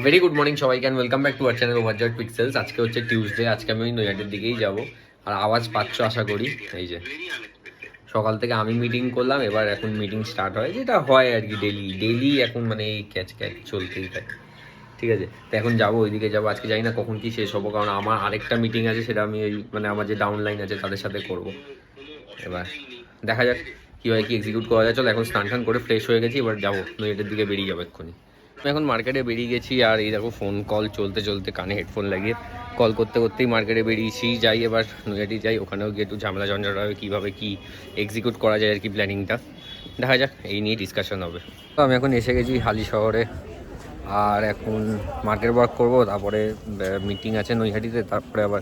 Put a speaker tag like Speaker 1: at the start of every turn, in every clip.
Speaker 1: Very good morning সবাইকে and welcome back to our channel ওভারজয়েড pixels. আজকে হচ্ছে Tuesday, আজকে আমি নৈহাটির দিকেই যাব। আর আওয়াজ পাচ্ছ আশা করি, এই যে সকাল থেকে আমি মিটিং করলাম, এবার এখন মিটিং স্টার্ট হয়, যেটা হয় আর কি ডেলি ডেলি এখন মানে এই ক্যাচ ক্যাচ চলতেই থাকে। ঠিক আছে, তো এখন যাবো ওইদিকে যাবো, আজকে জানি না কখন কি শেষ হবো, কারণ আমার আরেকটা মিটিং আছে, সেটা আমি এই মানে আমার যে ডাউনলাইন আছে তাদের সাথে করব। এবার দেখা যাক কীভাবে কি এক্সিকিউট করা যায়। চলো এখন স্নান টান করে ফ্রেশ হয়ে গেছি, এবার যাবো নৈহাটির দিকে, বেরিয়ে যাবো এক্ষুনি। আমি এখন মার্কেটে বেরিয়ে গেছি, আর এই দেখো ফোন কল চলতে চলতে কানে হেডফোন লাগিয়ে কল করতে করতেই মার্কেটে বেরিয়েছি। যাই এবার নৈহাটি যাই, ওখানেও গিয়ে একটু ঝামেলা ঝঞ্ঝাট হবে, কীভাবে কী এক্সিকিউট করা যায় আর কি, প্ল্যানিংটা দেখা যাক, এই নিয়ে ডিসকাশন হবে। তো আমি এখন এসে গেছি হালি শহরে, আর এখন মার্কেট ওয়ার্ক করবো, তারপরে মিটিং আছে নৈহাটিতে, তারপরে আবার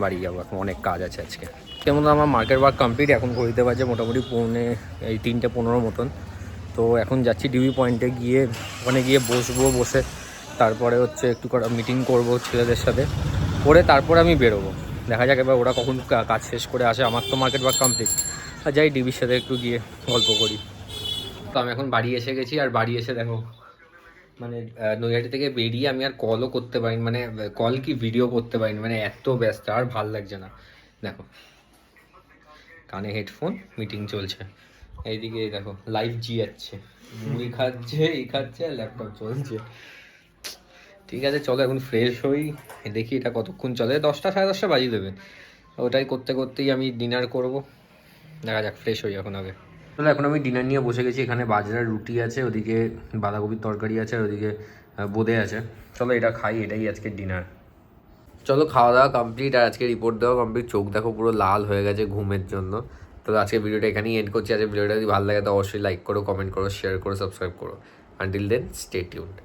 Speaker 1: বাড়ি যাবো। এখন অনেক কাজ আছে আজকে। যেমন আমার মার্কেট ওয়ার্ক কমপ্লিট, এখন ঘড়িতে বাজে মোটামুটি 3:15 মতন। তো এখন যাচ্ছি ডিবি পয়েন্টে, গিয়ে ওখানে গিয়ে বসবো, বসে তারপরে হচ্ছে একটু মিটিং করব ছেলেদের সাথে, করে তারপরে আমি বেরোবো। দেখা যাক এবার ওরা কখন কাজ শেষ করে আসে। আমার তো মার্কেট ওয়ার্ক কমপ্লিট, আর যাই ডিবির সাথে একটু গিয়ে গল্প করি। তো আমি এখন বাড়ি এসে গেছি, আর বাড়ি এসে দেখো মানে নৈহাটি থেকে বেরিয়ে আমি আর কলও করতে পারিনি, মানে কল কি ভিডিও করতে পারিনি, মানে এত ব্যস্ত, আর ভাল লাগছে না। দেখো কানে হেডফোন, মিটিং চলছে, এইদিকে দেখো লাইভ জি যাচ্ছে, মুড়ি খাচ্ছে, খাচ্ছে, আর ল্যাপটপ চলছে। ঠিক আছে, চলো এখন ফ্রেশ হই, দেখি এটা কতক্ষণ চলে। 10টা সাড়ে 10টা বাজিয়ে দেবে, ওটাই করতে করতেই আমি ডিনার করব। দেখা যাক, ফ্রেশ হই এখন আগে। তাহলে এখন আমি ডিনার নিয়ে বসে গেছি। এখানে বাজরার রুটি আছে, ওদিকে বাঁধাকপির তরকারি আছে, আর ওদিকে বোঁদে আছে। চলো এটা খাই, এটাই আজকের ডিনার। চলো খাওয়া দাওয়া কমপ্লিট, আর আজকে রিপোর্ট দেওয়া কমপ্লিট। চোখ দেখো পুরো লাল হয়ে গেছে ঘুমের জন্য। তো আজকে ভিডিওটা এখানেই এন্ড করছি। আজকে ভিডিওটা যদি ভালো লাগে তো অবশ্যই লাইক করো, কমেন্ট করো, শেয়ার করো, সাবস্ক্রাইব করো। Until then stay tuned.